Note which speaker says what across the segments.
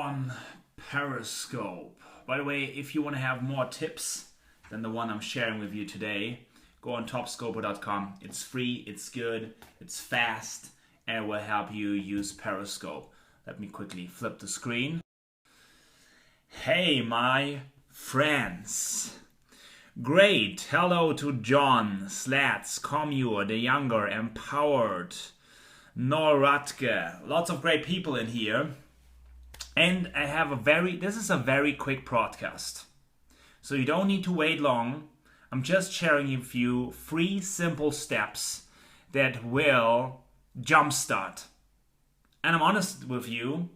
Speaker 1: on Periscope. By the way, if you want to have more tips than the one I'm sharing with you today, go on topscoper.com. It's free, it's good, it's fast, and it will help you use Periscope. Let me quickly flip the screen. Hey, my friends. Great. Hello to John, Slats, Commure, the Younger, Empowered, Noratke. Lots of great people in here. And I have this is a very quick broadcast. So you don't need to wait long. I'm just sharing a few free, simple steps that will jumpstart. And I'm honest with you,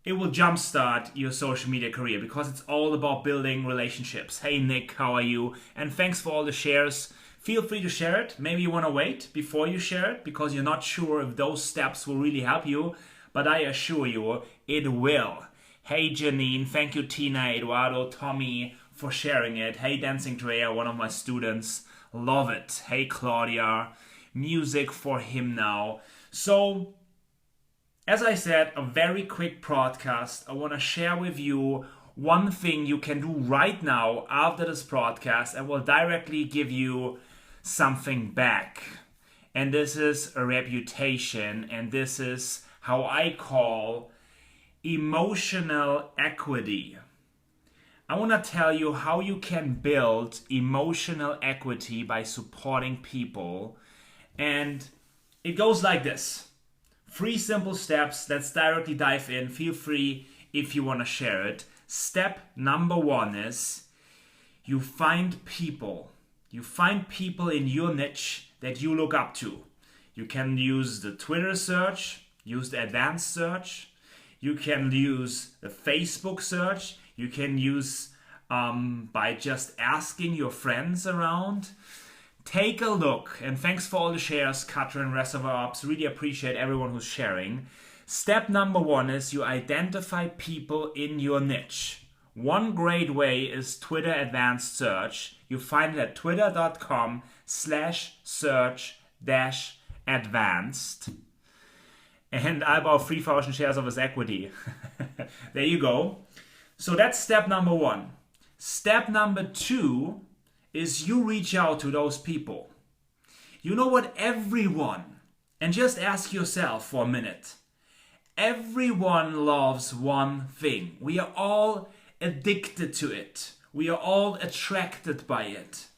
Speaker 1: it will jumpstart your social media career because it's all about building relationships. Hey Nick, how are you? And thanks for all the shares. Feel free to share it. Maybe you want to wait before you share it because you're not sure if those steps will really help you. But I assure you, it will. Hey Janine, thank you Tina, Eduardo, Tommy for sharing it. Hey Dancing Drea, one of my students, love it. Hey Claudia, music for him now. So, as I said, a very quick broadcast. I want to share with you one thing you can do right now after this broadcast and will directly give you something back. And this is a reputation, and this is how I call emotional equity. I want to tell you how you can build emotional equity by supporting people. And it goes like this. 3 simple steps. Let's directly dive in. Feel free if you want to share it. Step number 1 is you find people. You find people in your niche that you look up to. You can use the Twitter search, use the advanced search. You can use the Facebook search. You can use by just asking your friends around. Take a look, and thanks for all the shares, Katrin, Reservoir Ops. Really appreciate everyone who's sharing. Step number 1 is you identify people in your niche. One great way is Twitter Advanced Search. You find it at twitter.com/search-advanced. And I bought 3,000 shares of his equity. There you go. So that's step number 1. Step number 2 is you reach out to those people. You know what? Everyone, and just ask yourself for a minute, everyone loves one thing. We are all addicted to it. We are all attracted by it.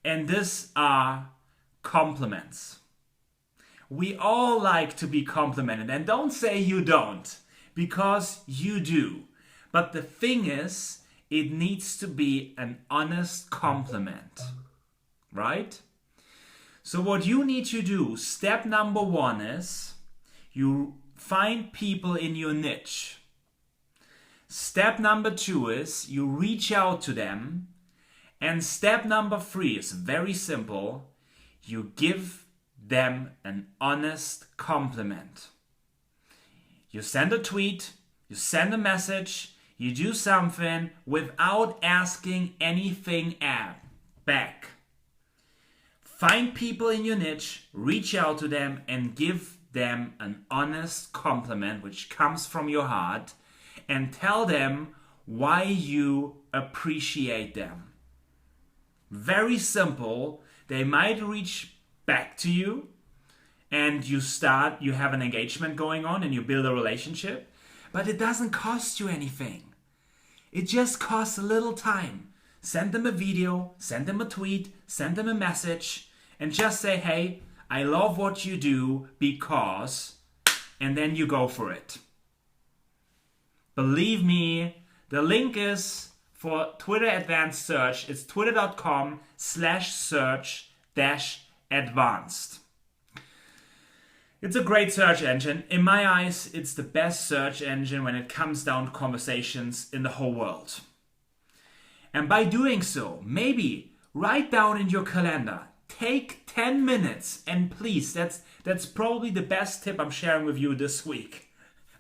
Speaker 1: And these are compliments. We all like to be complimented. And don't say you don't, because you do. But the thing is, it needs to be an honest compliment, right? So what you need to do, step number 1 is you find people in your niche. Step number 2 is you reach out to them. And step number 3 is very simple. You give them an honest compliment. You send a tweet, you send a message, you do something without asking anything back. Find people in your niche, reach out to them, and give them an honest compliment which comes from your heart, and tell them why you appreciate them. Very simple. They might reach back to you, and you have an engagement going on, and you build a relationship, but it doesn't cost you anything. It just costs a little time. Send them a video, send them a tweet, send them a message, and just say, hey, I love what you do because, and then you go for it. Believe me, the link is for Twitter Advanced Search. It's twitter.com/search-advanced. It's a great search engine. In my eyes, it's the best search engine when it comes down to conversations in the whole world. And by doing so, maybe write down in your calendar, take 10 minutes, and please, that's probably the best tip I'm sharing with you this week.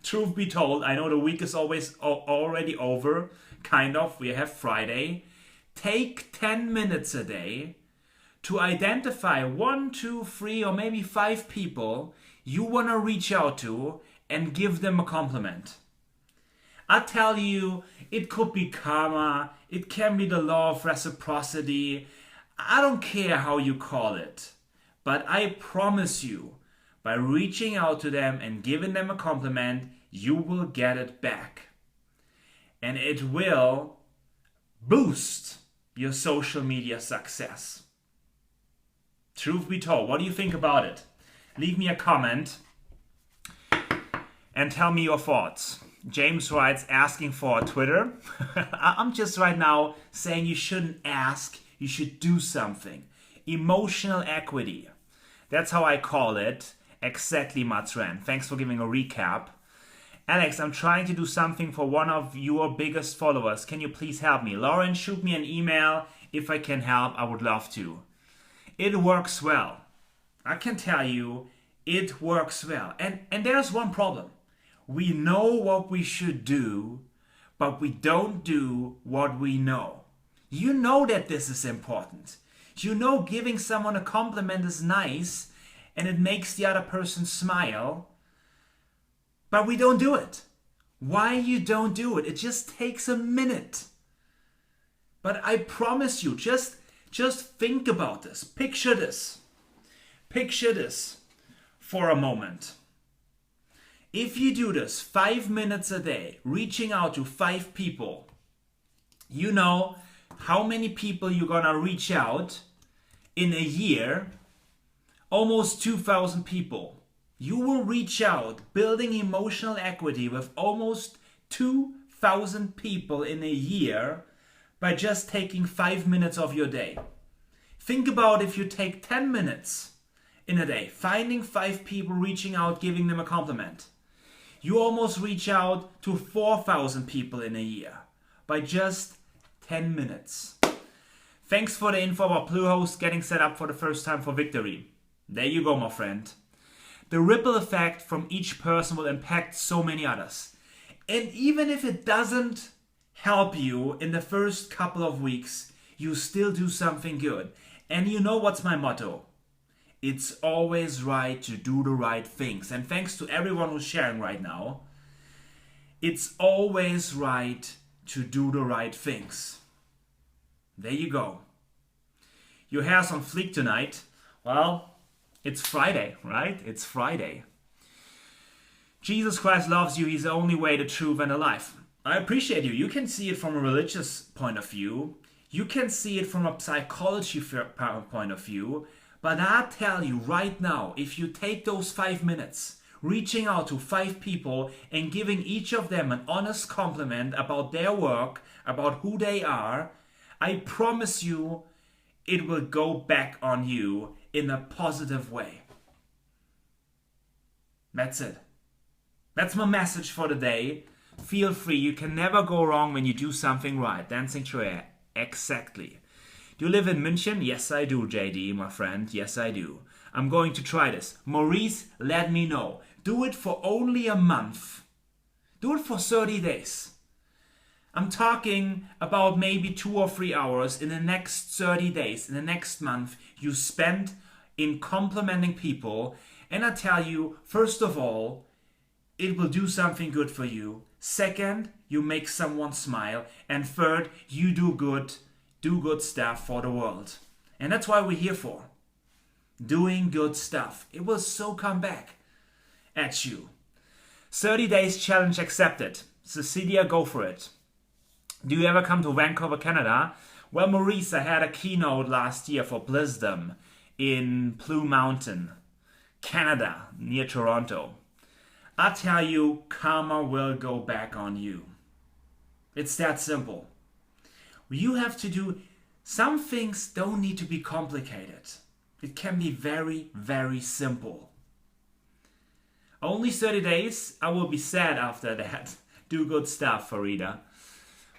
Speaker 1: Truth be told, I know the week is already over, kind of. We have Friday. Take 10 minutes a day to identify 1, 2, 3, or maybe 5 people you want to reach out to and give them a compliment. I tell you, it could be karma, it can be the law of reciprocity. I don't care how you call it. But I promise you, by reaching out to them and giving them a compliment, you will get it back. And it will boost your social media success. Truth be told, what do you think about it? Leave me a comment and tell me your thoughts. James writes, asking for a Twitter. I'm just right now saying you shouldn't ask, you should do something. Emotional equity. That's how I call it. Exactly, Matsren. Thanks for giving a recap. Alex, I'm trying to do something for one of your biggest followers. Can you please help me? Lauren, shoot me an email. If I can help, I would love to. It works well. I can tell you, it works well. And there's one problem. We know what we should do, but we don't do what we know. You know that this is important. You know giving someone a compliment is nice and it makes the other person smile, but we don't do it. Why you don't do it? It just takes a minute. But I promise you, just think about this. Picture this. Picture this for a moment. If you do this 5 minutes a day, reaching out to 5 people, you know how many people you're gonna reach out in a year? Almost 2,000 people. You will reach out building emotional equity with almost 2,000 people in a year by just taking 5 minutes of your day. Think about if you take 10 minutes in a day, finding 5 people, reaching out, giving them a compliment. You almost reach out to 4,000 people in a year by just 10 minutes. Thanks for the info about Bluehost getting set up for the first time for victory. There you go, my friend. The ripple effect from each person will impact so many others. And even if it doesn't help you in the first couple of weeks, you still do something good. And you know what's my motto? It's always right to do the right things. And thanks to everyone who's sharing right now, it's always right to do the right things. There you go. Your hair's on fleek tonight. Well, it's Friday, right? It's Friday. Jesus Christ loves you. He's the only way, the truth, and the life. I appreciate you. You can see it from a religious point of view. You can see it from a psychology point of view. But I tell you right now, if you take those 5 minutes, reaching out to 5 people and giving each of them an honest compliment about their work, about who they are, I promise you it will go back on you in a positive way. That's it. That's my message for the day. Feel free. You can never go wrong when you do something right. Dancing through air. Exactly. Do you live in München? Yes, I do, JD, my friend. Yes, I do. I'm going to try this. Maurice, let me know. Do it for only a month. Do it for 30 days. I'm talking about maybe 2 or 3 hours in the next 30 days, in the next month, you spend in complimenting people. And I tell you, first of all, it will do something good for you. Second, you make someone smile. And third, you do good stuff for the world. And that's why we're here for. Doing good stuff. It will so come back at you. 30 days challenge accepted. Cecilia, go for it. Do you ever come to Vancouver, Canada? Well, Maurice, I had a keynote last year for Blisdom in Blue Mountain, Canada, near Toronto. I tell you, karma will go back on you. It's that simple. You have to do, some things don't need to be complicated. It can be very, very simple. Only 30 days? I will be sad after that. Do good stuff, Farida.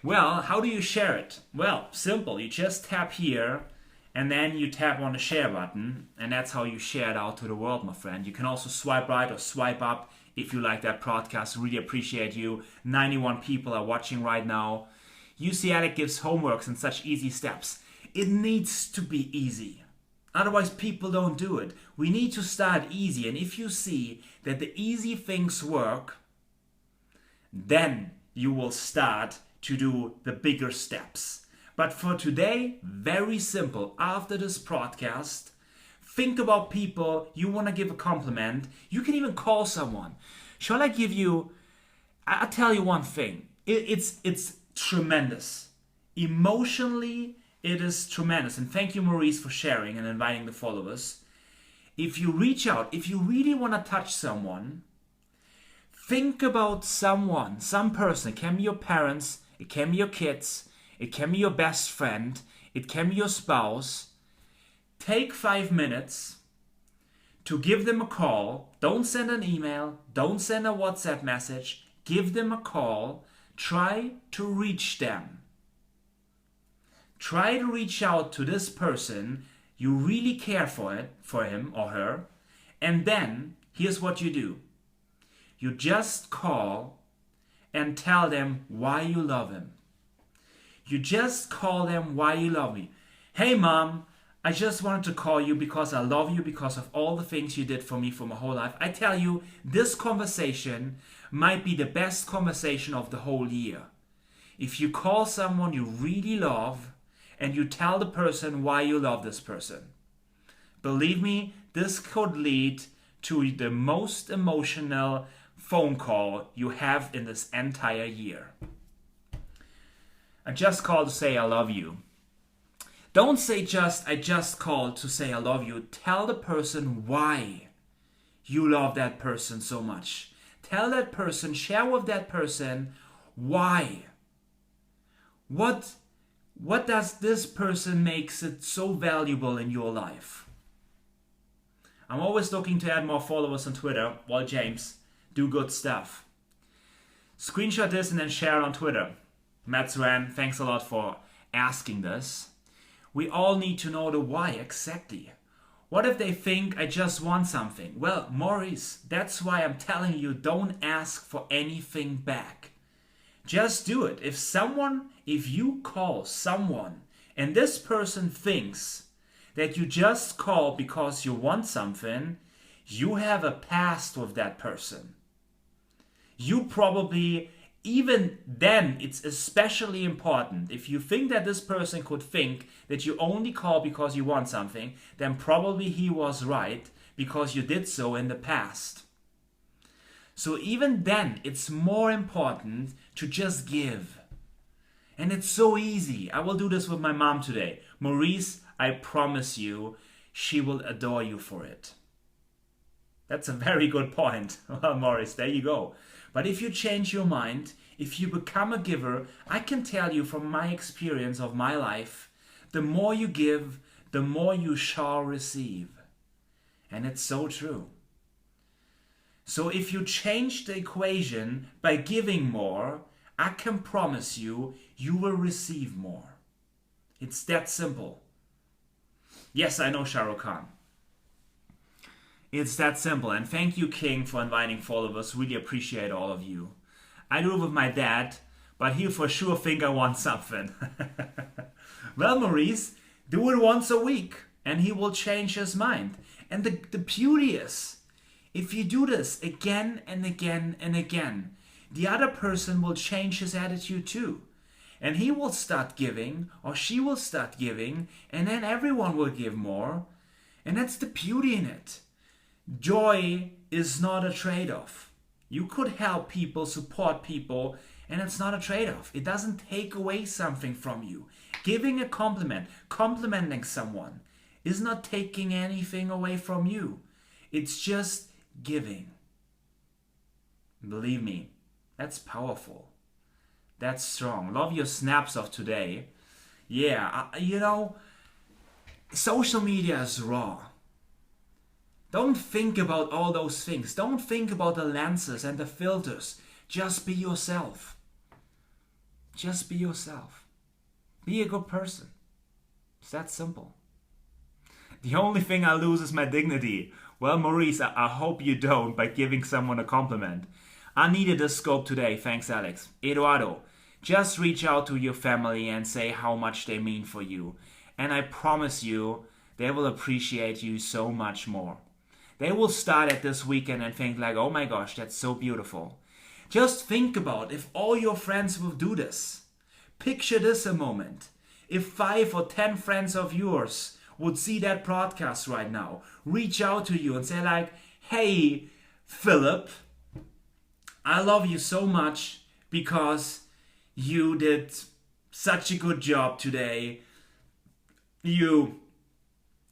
Speaker 1: Well, how do you share it? Well, simple. You just tap here and then you tap on the share button and that's how you share it out to the world, my friend. You can also swipe right or swipe up if you like that podcast. Really appreciate you. 91 people are watching right now. UC Alec gives homeworks in such easy steps. It needs to be easy. Otherwise, people don't do it. We need to start easy. And if you see that the easy things work, then you will start to do the bigger steps. But for today, very simple. After this broadcast, think about people you want to give a compliment. You can even call someone. Shall I give you, I'll tell you one thing. It's tremendous. Emotionally, it is tremendous. And thank you, Maurice, for sharing and inviting the followers. If you reach out, if you really want to touch someone, think about someone, some person. It can be your parents, it can be your kids, it can be your best friend, it can be your spouse. Take 5 minutes to give them a call. Don't send an email, don't send a WhatsApp message. Give them a call. Try to reach them. Try to reach out to this person you really care for him or her. And then, here's what you do. You just call and tell them why you love him. You just call them why you love me. Hey mom, I just wanted to call you because I love you because of all the things you did for me for my whole life. I tell you, this conversation might be the best conversation of the whole year. If you call someone you really love and you tell the person why you love this person, believe me, this could lead to the most emotional phone call you have in this entire year. I just called to say I love you. Don't say I just called to say I love you. Tell the person why you love that person so much. Tell that person, share with that person why. What does this person makes it so valuable in your life? I'm always looking to add more followers on Twitter. Well, James, do good stuff. Screenshot this and then share it on Twitter. Matt Ran, thanks a lot for asking this. We all need to know the why exactly. What if they think I just want something? Well, Maurice, that's why I'm telling you, don't ask for anything back. Just do it. If you call someone and this person thinks that you just call because you want something, you have a past with that person. You probably, even then, it's especially important. If you think that this person could think that you only call because you want something, then probably he was right because you did so in the past. So even then, it's more important to just give. And it's so easy. I will do this with my mom today. Maurice, I promise you, she will adore you for it. That's a very good point. Well, Maurice, there you go. But if you change your mind, if you become a giver, I can tell you from my experience of my life, the more you give, the more you shall receive. And it's so true. So if you change the equation by giving more, I can promise you, you will receive more. It's that simple. Yes, I know, Shah Rukh Khan. It's that simple. And thank you, King, for inviting followers. Really appreciate all of you. I do it with my dad, but he'll for sure think I want something. Well, Maurice, do it once a week and he will change his mind. And the beauty is, if you do this again and again and again, the other person will change his attitude too. And he will start giving, or she will start giving, and then everyone will give more. And that's the beauty in it. Joy is not a trade-off. You could help people, support people, and it's not a trade-off. It doesn't take away something from you. Giving a compliment, complimenting someone, is not taking anything away from you. It's just giving. Believe me, that's powerful. That's strong. Love your snaps of today. Yeah, social media is raw. Don't think about all those things. Don't think about the lenses and the filters. Just be yourself. Just be yourself. Be a good person. It's that simple. The only thing I lose is my dignity. Well, Maurice, I hope you don't by giving someone a compliment. I needed this scope today. Thanks, Alex. Eduardo, just reach out to your family and say how much they mean for you. And I promise you, they will appreciate you so much more. They will start at this weekend and think like, oh my gosh, that's so beautiful. Just think about if all your friends will do this. Picture this a moment. If 5 or 10 friends of yours would see that broadcast right now, reach out to you and say like, hey, Philip, I love you so much because you did such a good job today. You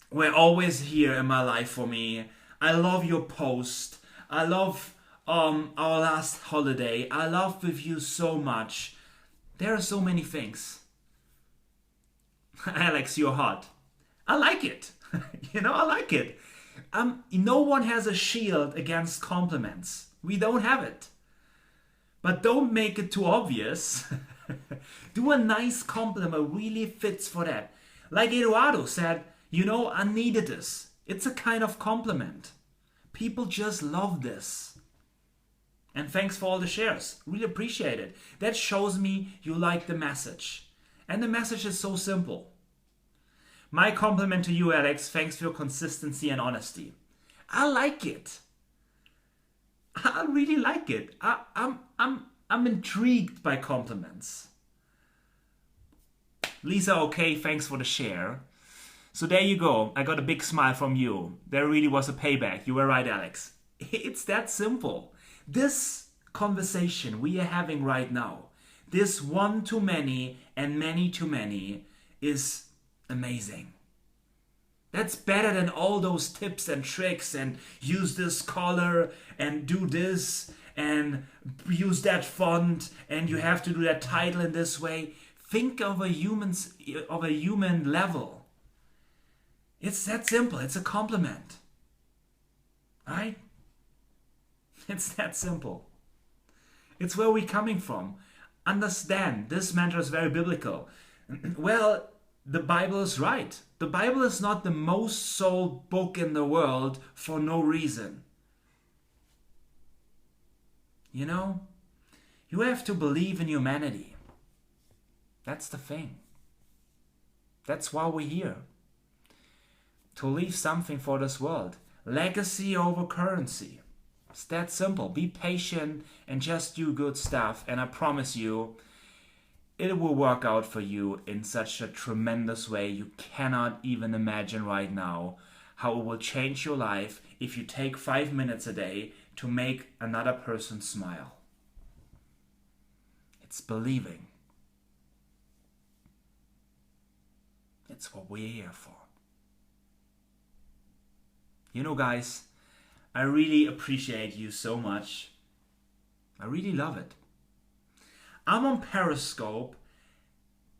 Speaker 1: were always here in my life for me. I love your post. I love our last holiday. I love with you so much. There are so many things. Alex, you're hot. I like it. I like it. No one has a shield against compliments. We don't have it. But don't make it too obvious. Do a nice compliment really fits for that. Like Eduardo said, I needed this. It's a kind of compliment. People just love this. And thanks for all the shares. Really appreciate it. That shows me you like the message. And the message is so simple. My compliment to you, Alex, thanks for your consistency and honesty. I like it. I really like it. I'm intrigued by compliments. Lisa, okay, thanks for the share. So there you go. I got a big smile from you. There really was a payback. You were right, Alex. It's that simple. This conversation we are having right now, this one too many and many too many, is amazing. That's better than all those tips and tricks and use this color and do this and use that font and you have to do that title in this way. Think of a human level. It's that simple. It's a compliment. Right? It's that simple. It's where we're coming from. Understand, this mantra is very biblical. Well, the Bible is right. The Bible is not the most sold book in the world for no reason. You have to believe in humanity. That's the thing. That's why we're here. To leave something for this world. Legacy over currency. It's that simple. Be patient and just do good stuff. And I promise you, it will work out for you in such a tremendous way you cannot even imagine right now how it will change your life if you take 5 minutes a day to make another person smile. It's believing. It's what we're here for. Guys, I really appreciate you so much. I really love it. I'm on Periscope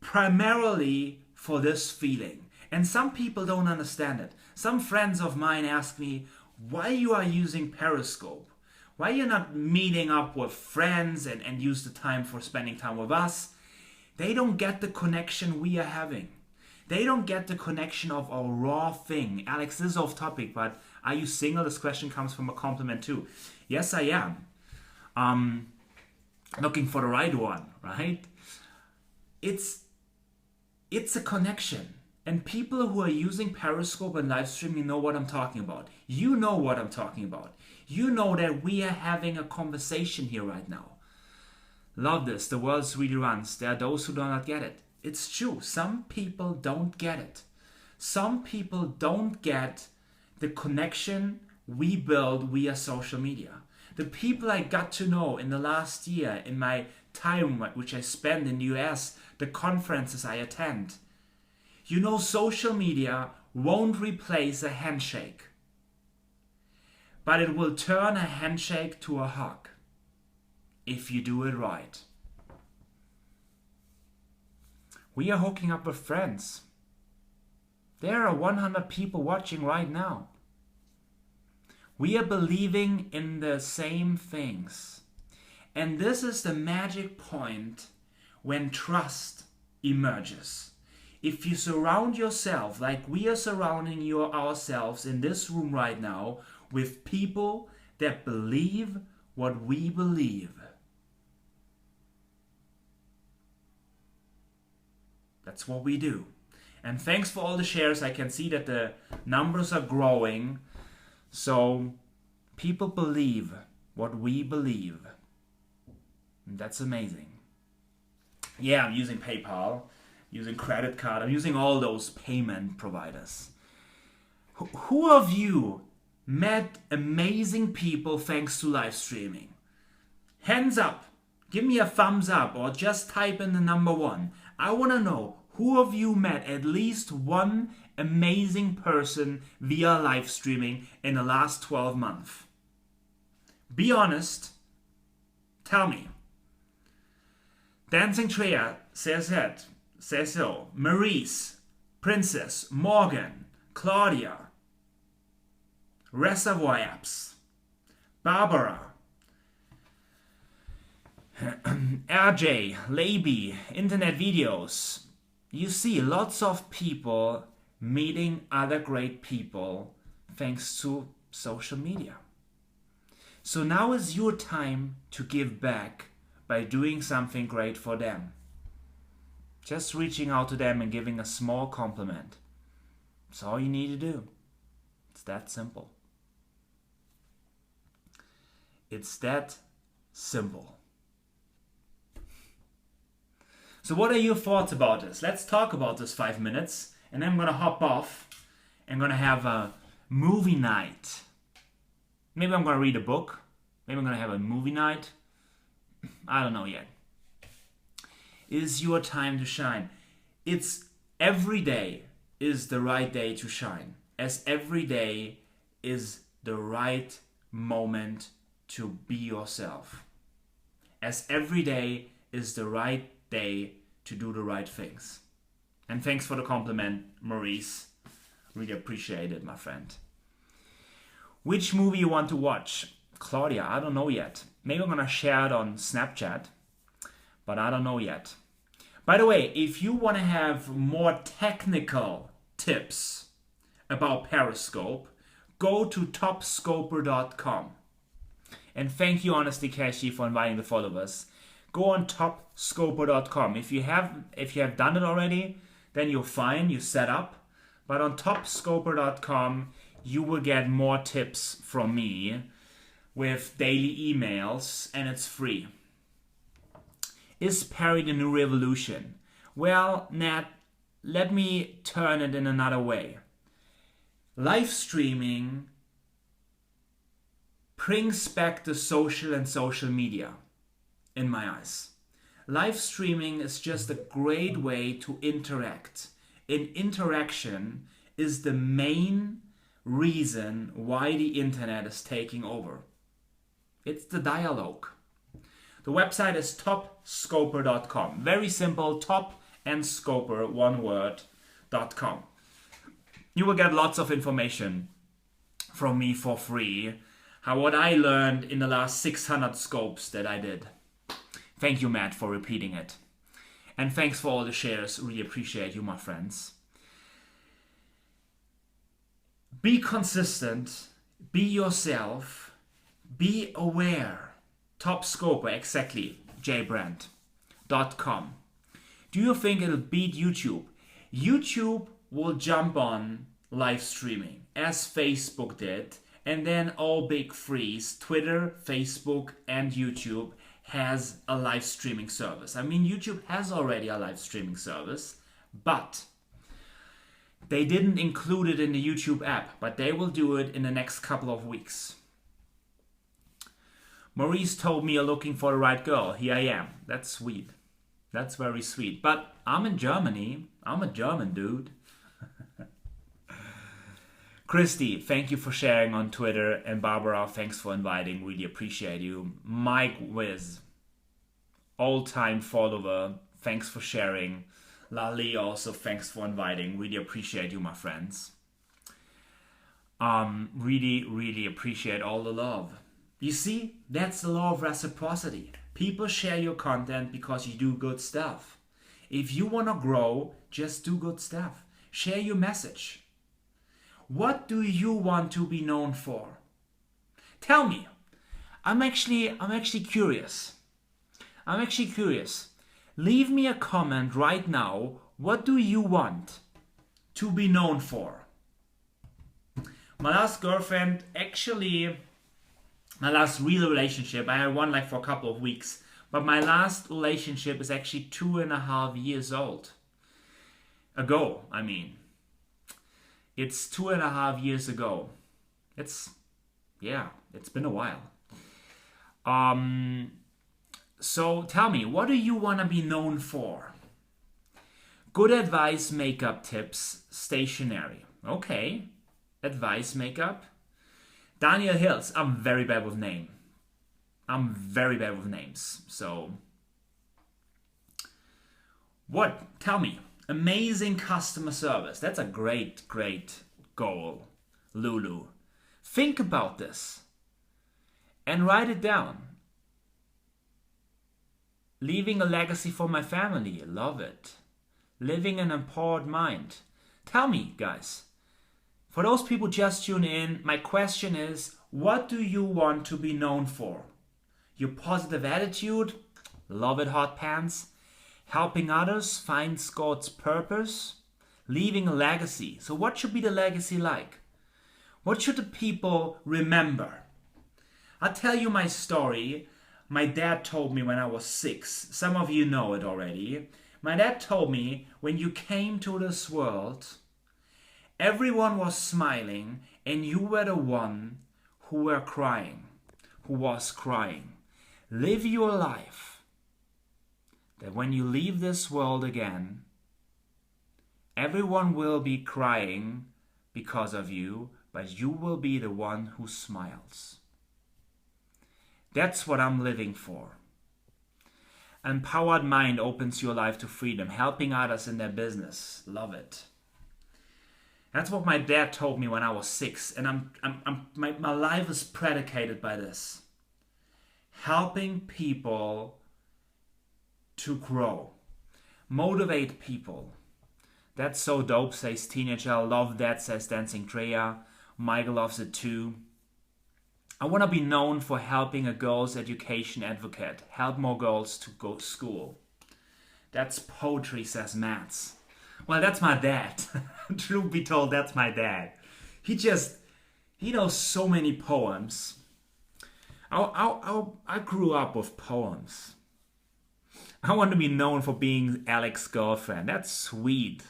Speaker 1: primarily for this feeling. And some people don't understand it. Some friends of mine ask me, why you are using Periscope? Why you're not meeting up with friends and use the time for spending time with us? They don't get the connection we are having. They don't get the connection of our raw thing. Alex, this is off topic, but are you single? This question comes from a compliment too. Yes, I am. Looking for the right one, right? It's a connection. And people who are using Periscope and live streaming know what I'm talking about. You know what I'm talking about. You know that we are having a conversation here right now. Love this. The world really runs. There are those who do not get it. It's true. Some people don't get it. Some people don't get the connection we build via social media. The people I got to know in the last year, in my time which I spend in the US, the conferences I attend. Social media won't replace a handshake. But it will turn a handshake to a hug. If you do it right. We are hooking up with friends. There are 100 people watching right now. We are believing in the same things. And this is the magic point when trust emerges. If you surround yourself like we are surrounding ourselves in this room right now with people that believe what we believe. That's what we do. And thanks for all the shares. I can see that the numbers are growing. So people believe what we believe. That's amazing. Yeah, I'm using PayPal, using credit card, I'm using all those payment providers. Who of you met amazing people thanks to live streaming? Hands up. Give me a thumbs up or just type in the number 1. I want to know who of you met at least one amazing person via live streaming in the last 12 months. Be honest. Tell me. Dancing Treya says that. Says so. Maurice, Princess, Morgan, Claudia, Reservoir Apps, Barbara, RJ, Laby, Internet Videos. You see lots of people meeting other great people thanks to social media. So now is your time to give back by doing something great for them. Just reaching out to them and giving a small compliment. That's all you need to do. It's that simple. It's that simple. So what are your thoughts about this? Let's talk about this 5 minutes, and then I'm going to hop off and going to have a movie night. Maybe I'm going to read a book. Maybe I'm going to have a movie night. I don't know yet. It is your time to shine. It's every day is the right day to shine. As every day is the right moment to be yourself. As every day is the right day to do the right things. And thanks for the compliment, Maurice. Really appreciate it, my friend. Which movie you want to watch? Claudia, I don't know yet. Maybe I'm going to share it on Snapchat, but I don't know yet. By the way, if you want to have more technical tips about Periscope, go to topscoper.com. And thank you, Honestly Cashy, for inviting the followers. Go on topscoper.com. If you have done it already, then you're fine, you set up. But on topscoper.com, you will get more tips from me with daily emails, and it's free. Is Perry the new revolution? Well, Nat, let me turn it in another way. Live streaming brings back the social and social media, in my eyes. Live streaming is just a great way to interact. And interaction is the main reason why the internet is taking over. It's the dialogue. The website is topscoper.com. Very simple, top and scoper, one word.com. You will get lots of information from me for free. What I learned in the last 600 scopes that I did. Thank you, Matt, for repeating it. And thanks for all the shares. Really appreciate you, my friends. Be consistent. Be yourself. Be aware. Top Scoper, exactly. jbrand.com. Do you think it'll beat YouTube? YouTube will jump on live streaming, as Facebook did. And then all big threes, Twitter, Facebook, and YouTube, has a live streaming service. I mean, YouTube has already a live streaming service, but they didn't include it in the YouTube app, but they will do it in the next couple of weeks. Maurice told me you're looking for the right girl. Here I am. That's sweet. That's very sweet. But I'm in Germany. I'm a German dude. Christy, thank you for sharing on Twitter. And Barbara, thanks for inviting. Really appreciate you. Mike Wiz, all-time follower. Thanks for sharing. Lali also, thanks for inviting. Really appreciate you, my friends. Really appreciate all the love. You see, that's the law of reciprocity. People share your content because you do good stuff. If you want to grow, just do good stuff. Share your message. What do you want to be known for? Tell me. I'm actually curious. I'm actually curious. Leave me a comment right now. What do you want to be known for? My last girlfriend, actually, my last real relationship, I had one like for a couple of weeks, But my last relationship is actually 2.5 years ago. I mean, it's 2.5 years ago. It's been a while. So tell me, what do you want to be known for? Good advice, makeup tips, stationery. Okay, advice, makeup. Daniel Hills. I'm very bad with names. So, what? Tell me. Amazing customer service. That's a great goal, Lulu. Think about this and write it down. Leaving a legacy for my family. Love it. Living an empowered mind. Tell me, guys. For those people just tuning in, my question is, what do you want to be known for? Your positive attitude? Love it, hot pants. Helping others find God's purpose? Leaving a legacy. So what should be the legacy like? What should the people remember? I'll tell you my story. My dad told me when I was 6. Some of you know it already. My dad told me when you came to this world, everyone was smiling and you were the one who was crying. Live your life that when you leave this world again, everyone will be crying because of you, but you will be the one who smiles. That's what I'm living for. Empowered mind opens your life to freedom, helping others in their business. Love it. That's what my dad told me when I was 6, and my life is predicated by this. Helping people to grow. Motivate people. That's so dope, says Teenager. Love that, says Dancing Treya. Michael loves it too. I want to be known for helping a girls' education advocate. Help more girls to go to school. That's poetry, says Mats. Well, that's my dad. Truth be told, that's my dad. He knows so many poems. I grew up with poems. I want to be known for being Alex's girlfriend. That's sweet.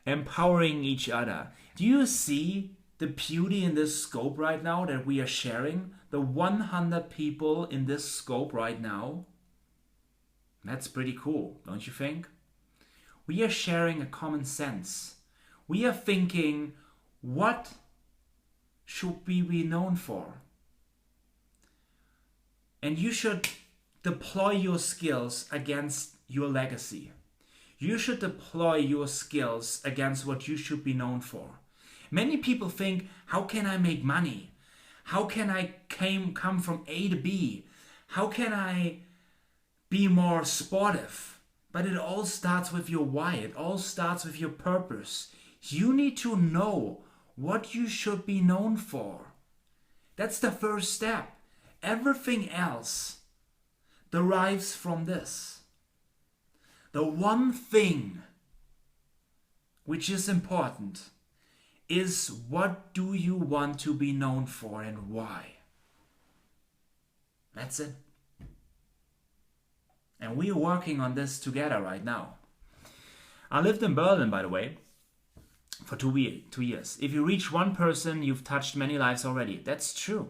Speaker 1: Empowering each other. Do you see the beauty in this scope right now that we are sharing? The 100 people in this scope right now. That's pretty cool, don't you think? We are sharing a common sense. We are thinking, what should we be known for? And you should deploy your skills against your legacy. You should deploy your skills against what you should be known for. Many people think, how can I make money? How can I come from A to B? How can I be more sportive? But it all starts with your why. It all starts with your purpose. You need to know what you should be known for. That's the first step. Everything else derives from this. The one thing which is important is, what do you want to be known for and why? That's it. And we are working on this together right now. I lived in Berlin, by the way, for 2 years. If you reach one person, you've touched many lives already. That's true.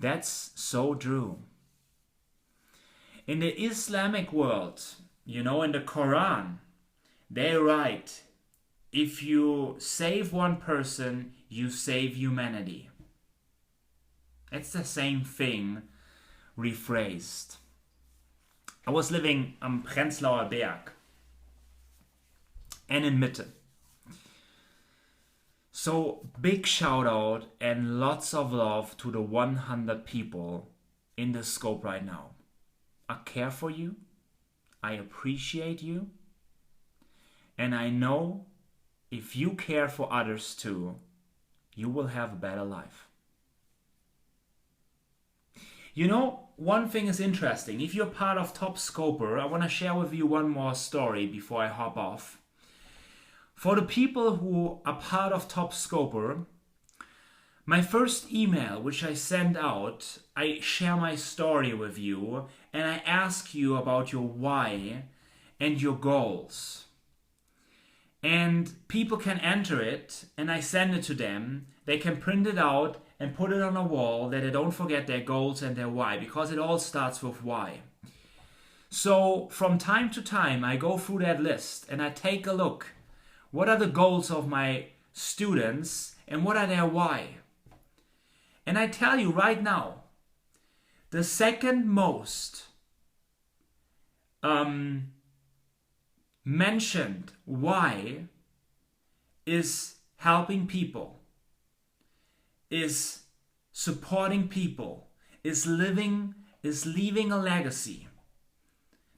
Speaker 1: That's so true. In the Islamic world, in the Quran, they write, if you save one person, you save humanity. It's the same thing rephrased. I was living am Prenzlauer Berg and in Mitte. So big shout out and lots of love to the 100 people in the scope right now. I care for you. I appreciate you. And I know if you care for others too, you will have a better life. One thing is interesting. If you're part of Top Scoper, I want to share with you one more story before I hop off. For the people who are part of Top Scoper, My first email, which I send out, I share my story with you and I ask you about your why and your goals. And people can enter it and I send it to them. They can print it out and put it on a wall that they don't forget their goals and their why, because it all starts with why. So from time to time, I go through that list and I take a look. What are the goals of my students and what are their why? And I tell you right now, the second most mentioned why is helping people, is supporting people, is leaving a legacy.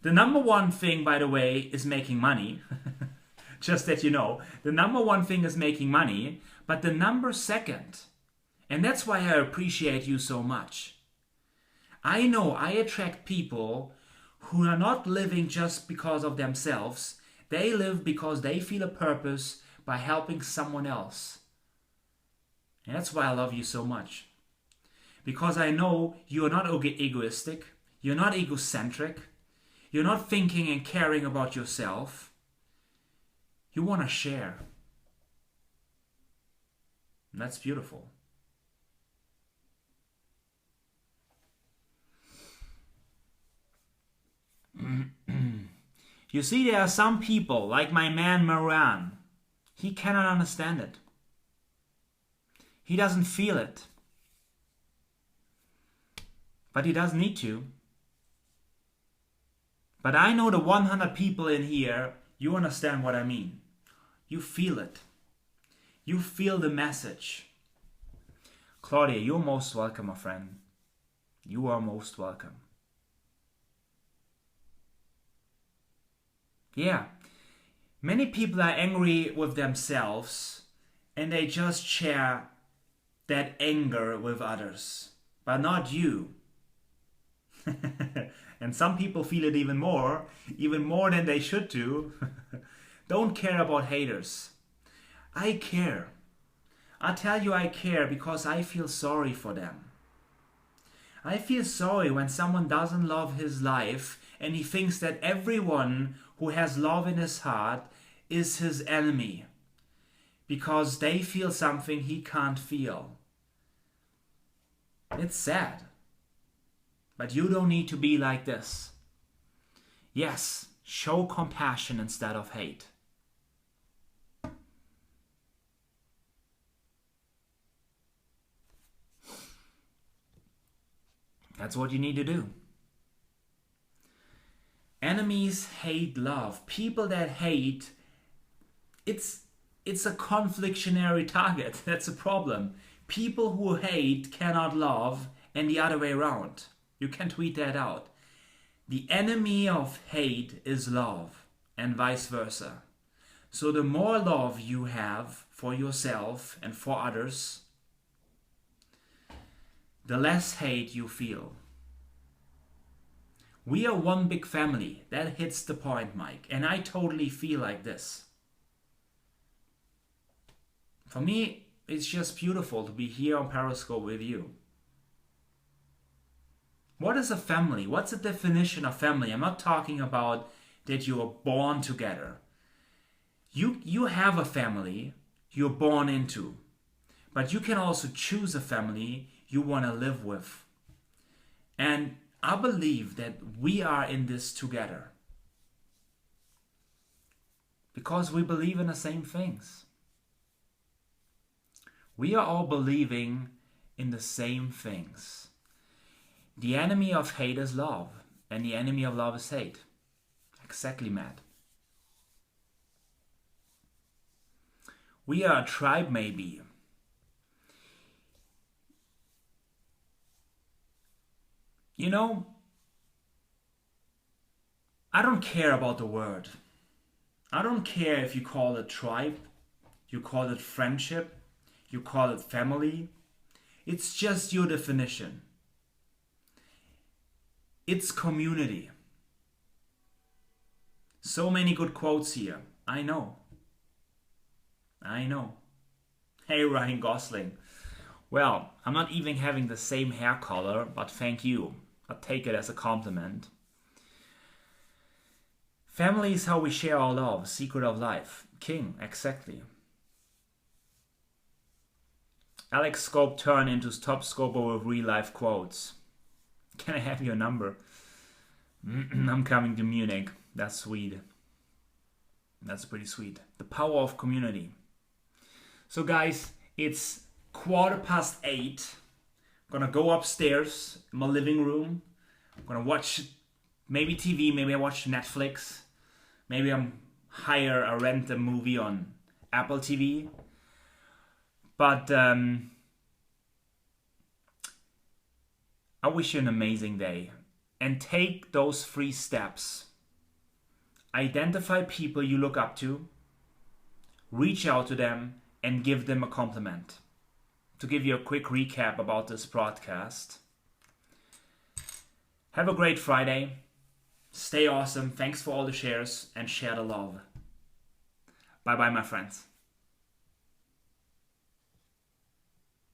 Speaker 1: The number one thing, by the way, is making money. Just that you know, the number one thing is making money, but the number second, and that's why I appreciate you so much. I know I attract people who are not living just because of themselves. They live because they feel a purpose by helping someone else. And that's why I love you so much. Because I know you're not egoistic, you're not egocentric, you're not thinking and caring about yourself. You want to share. And that's beautiful. You see, there are some people, like my man Moran, he cannot understand it. He doesn't feel it. But he doesn't need to. But I know the 100 people in here, you understand what I mean. You feel it. You feel the message. Claudia, you're most welcome, my friend. You are most welcome. Yeah, many people are angry with themselves and they just share that anger with others, but not you. And some people feel it even more than they should do. Don't care about haters. I care. I tell you I care because I feel sorry for them. I feel sorry when someone doesn't love his life and he thinks that everyone who has love in his heart is his enemy because they feel something he can't feel. It's sad. But you don't need to be like this. Yes, show compassion instead of hate. That's what you need to do. Enemies hate love. People that hate, it's a conflictionary target. That's a problem. People who hate cannot love, and the other way around. You can tweet that out. The enemy of hate is love, and vice versa. So the more love you have for yourself and for others, the less hate you feel. We are one big family. That hits the point, Mike. And I totally feel like this. For me, it's just beautiful to be here on Periscope with you. What is a family? What's the definition of family? I'm not talking about that you are born together. You have a family you're born into. But you can also choose a family you want to live with. And I believe that we are in this together. Because we believe in the same things. We are all believing in the same things. The enemy of hate is love, and the enemy of love is hate. Exactly, Matt. We are a tribe, maybe. You know, I don't care about the word. I don't care if you call it tribe, you call it friendship, you call it family. It's just your definition. It's community. So many good quotes here. I know. Hey, Ryan Gosling. Well, I'm not even having the same hair color, but thank you. I'll take it as a compliment. Family is how we share our love, secret of life. King, exactly. Alex Scope turn into top scoper with real life quotes. Can I have your number? I'm coming to Munich. That's sweet. That's pretty sweet. The power of community. So guys, it's 8:15. I'm gonna go upstairs in my living room. I'm gonna watch maybe TV, maybe I watch Netflix. Maybe I'm hire or rent a movie on Apple TV. But I wish you an amazing day. And take those 3 steps. Identify people you look up to. Reach out to them and give them a compliment. To give you a quick recap about this broadcast. Have a great Friday. Stay awesome. Thanks for all the shares and share the love. Bye bye, my friends.